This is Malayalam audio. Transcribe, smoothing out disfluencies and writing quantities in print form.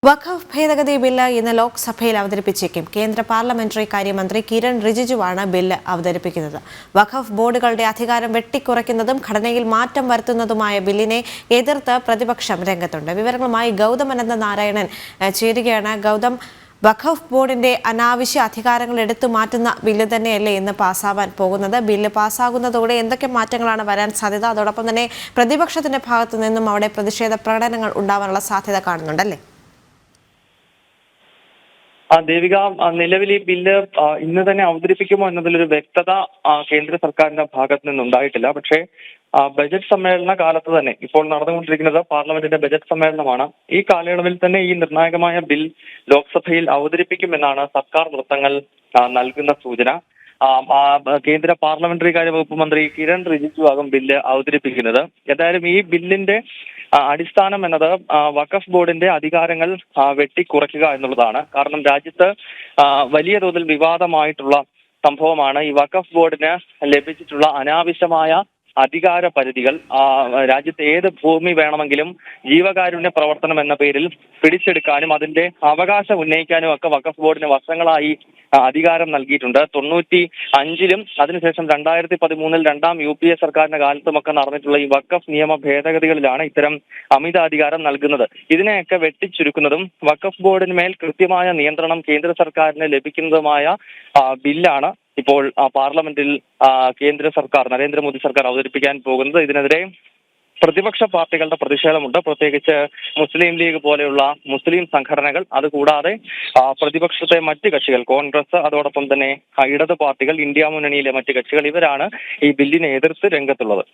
വഖഫ് ഭേദഗതി ബില്ല് ഇന്ന് ലോക്സഭയിൽ അവതരിപ്പിച്ചേക്കും. കേന്ദ്ര പാർലമെന്ററി കാര്യമന്ത്രി കിരൺ റിജിജുവാണ് ബില്ല് അവതരിപ്പിക്കുന്നത്. വഖഫ് ബോർഡുകളുടെ അധികാരം വെട്ടിക്കുറയ്ക്കുന്നതും ഘടനയിൽ മാറ്റം വരുത്തുന്നതുമായ ബില്ലിനെ എതിർത്ത് പ്രതിപക്ഷം രംഗത്തുണ്ട്. വിവരങ്ങളുമായി ഗൗതം അനന്ത നാരായണൻ ചേരുകയാണ്. ഗൗതം, വഖഫ് ബോർഡിന്റെ അനാവശ്യ അധികാരങ്ങൾ എടുത്തു മാറ്റുന്ന ബില്ല് തന്നെയല്ലേ ഇന്ന് പാസ്സാവാൻ പോകുന്നത്? ബില്ല് പാസ്സാകുന്നതോടെ എന്തൊക്കെ മാറ്റങ്ങളാണ് വരാൻ സാധ്യത? അതോടൊപ്പം തന്നെ പ്രതിപക്ഷത്തിന്റെ ഭാഗത്തു നിന്നും അവിടെ പ്രതിഷേധ പ്രകടനങ്ങൾ ഉണ്ടാവാനുള്ള സാധ്യത കാണുന്നുണ്ടല്ലേ? ദേവിക, നിലവിൽ ഈ ബില്ല് ഇന്ന് തന്നെ അവതരിപ്പിക്കുമോ എന്നതിലൊരു വ്യക്തത കേന്ദ്ര സർക്കാരിന്റെ ഭാഗത്ത് നിന്നുണ്ടായിട്ടില്ല. പക്ഷേ ബജറ്റ് സമ്മേളന കാലത്ത് തന്നെ ഇപ്പോൾ നടന്നുകൊണ്ടിരിക്കുന്നത് പാർലമെന്റിന്റെ ബജറ്റ് സമ്മേളനമാണ്. ഈ കാലയളവിൽ തന്നെ ഈ നിർണായകമായ ബിൽ ലോക്സഭയിൽ അവതരിപ്പിക്കുമെന്നാണ് സർക്കാർ വൃത്തങ്ങൾ നൽകുന്ന സൂചന. കേന്ദ്ര പാർലമെന്ററി കാര്യ വകുപ്പ് മന്ത്രി കിരൺ റിജിജു ആകും ബില്ല് അവതരിപ്പിക്കുന്നത്. ഏതായാലും ഈ ബില്ലിന്റെ അടിസ്ഥാനം എന്നത് വഖഫ് ബോർഡിന്റെ അധികാരങ്ങൾ വെട്ടിക്കുറയ്ക്കുക എന്നുള്ളതാണ്. കാരണം രാജ്യത്ത് വലിയ തോതിൽ വിവാദമായിട്ടുള്ള സംഭവമാണ് ഈ വഖഫ് ബോർഡിന് ലഭിച്ചിട്ടുള്ള അനാവശ്യമായ അധികാര പരിധികൾ. രാജ്യത്ത് ഏത് ഭൂമി വേണമെങ്കിലും ജീവകാരുണ്യ പ്രവർത്തനം എന്ന പേരിൽ പിടിച്ചെടുക്കാനും അതിന്റെ അവകാശം ഉന്നയിക്കാനും ഒക്കെ വഖഫ് ബോർഡിന് വർഷങ്ങളായി അധികാരം നൽകിയിട്ടുണ്ട്. 95-ലും അതിനുശേഷം 2013 രണ്ടാം UPA സർക്കാരിന്റെ കാലത്തുമൊക്കെ നടന്നിട്ടുള്ള ഈ വഖഫ് നിയമ ഭേദഗതികളിലാണ് ഇത്തരം അമിതാധികാരം നൽകുന്നത്. ഇതിനെയൊക്കെ വെട്ടിച്ചുരുക്കുന്നതും വഖഫ് ബോർഡിന് മേൽ കൃത്യമായ നിയന്ത്രണം കേന്ദ്ര സർക്കാരിന് ലഭിക്കുന്നതുമായ ബില്ലാണ് ഇപ്പോൾ പാർലമെന്റിൽ കേന്ദ്ര സർക്കാർ, നരേന്ദ്രമോദി സർക്കാർ അവതരിപ്പിക്കാൻ പോകുന്നത്. ഇതിനെതിരെ പ്രതിപക്ഷ പാർട്ടികളുടെ പ്രതിഷേധമുണ്ട്. പ്രത്യേകിച്ച് മുസ്ലിം ലീഗ് പോലെയുള്ള മുസ്ലിം സംഘടനകൾ, അതുകൂടാതെ പ്രതിപക്ഷത്തെ മറ്റ് കക്ഷികൾ, കോൺഗ്രസ്, അതോടൊപ്പം തന്നെ ഇടത് പാർട്ടികൾ, ഇന്ത്യ മുന്നണിയിലെ മറ്റ് കക്ഷികൾ, ഇവരാണ് ഈ ബില്ലിനെ എതിർത്ത് രംഗത്തുള്ളത്.